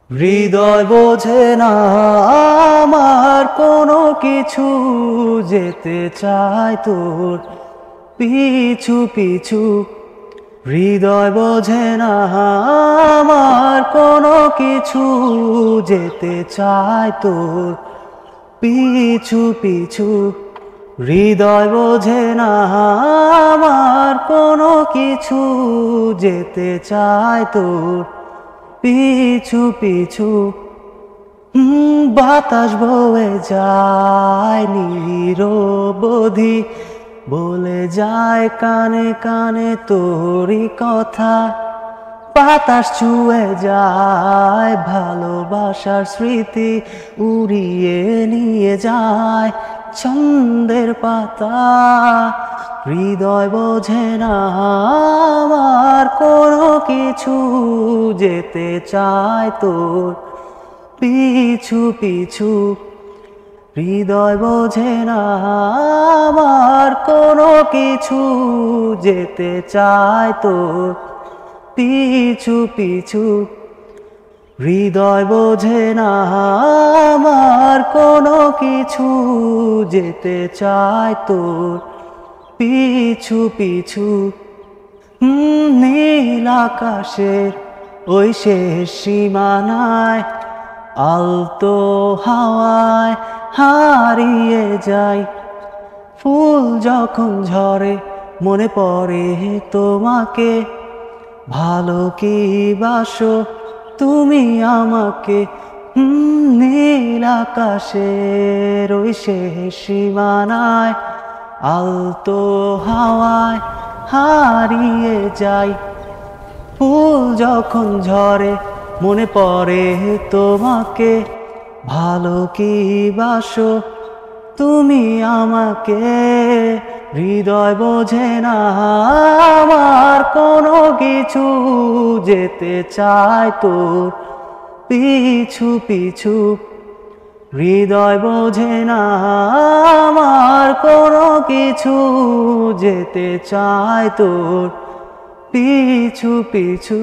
হৃদয় বোঝে না আমার কোনো কিছু, যেতে চায় তোর পিছু পিছু। হৃদয় বোঝে না আমার কোনো কিছু, যেতে চায় তোর পিছু পিছু। হৃদয় বোঝে না আমার কোনো কিছু, যেতে চায় তোর পিছু পিছু। বাতাস বয়ে যায় নিরবধি, বলে যায় কানে কানে তোরই কথা। বাতাস ছুঁয়ে যায় ভালোবাসার স্মৃতি, উড়িয়ে নিয়ে যায় ছন্দের পাতা। হৃদয় বোঝে না আমার কোনো কিছু, যেতে চায় তোর পিছু পিছু। হৃদয় বোঝে না আমার কোনো কিছু, যেতে চায় তোর পিছু পিছু। হৃদয় বোঝে না আমার কোনো কিছু, যেতে চায় তোর পিছু পিছু। নীল আকাশের ওই শেষ সীমানায় আলতো হাওয়ায় হারিয়ে যাই। ফুল যখন ঝরে মনে পড়ে তোমাকে, ভালো কি বাসো তুমি আমাকে। নীল আকাশের ওই শেষ সীমানায় আলতো হাওয়ায় হারিয়ে যাই। ফুল যখন ঝরে মনে পড়ে তোমাকে, ভালো কি বাসো তুমি আমাকে। হৃদয় বোঝে না আমার কোনো কিছু, যেতে চায় তোর পিছু পিছু। হৃদয় বোঝে না আমার কোনো কিছু, যেতে চায় তোর পিছু পিছু।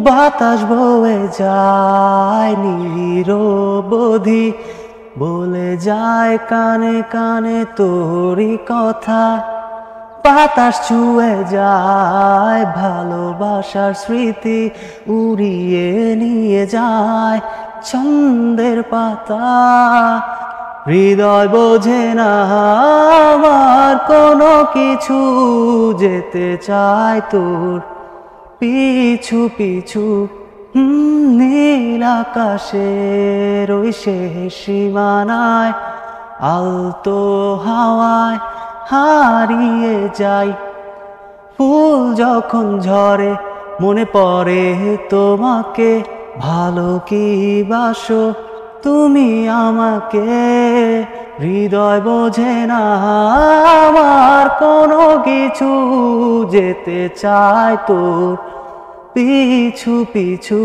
বাতাস বয়ে যায় নিরবধি, বলে যায় কানে কানে তোরই কথা। বাতাস ছুঁয়ে যায় ভালোবাসার স্মৃতি, উড়িয়ে নিয়ে যায় ছন্দের পাতা। হৃদয় বোঝে না আমার কোনো কিছু, যেতে চায় তোর পিছু পিছু। নীল আকাশের ওই শেষ সীমানায় আলতো হাওয়ায় হারিয়ে যাই। ফুল যখন ঝরে মনে পড়ে তোমাকে, ভালো কি বাসো তুমি আমাকে। হৃদয় বোঝে না আমার কোনো কিছু, যেতে চায় তোর পিছু পিছু।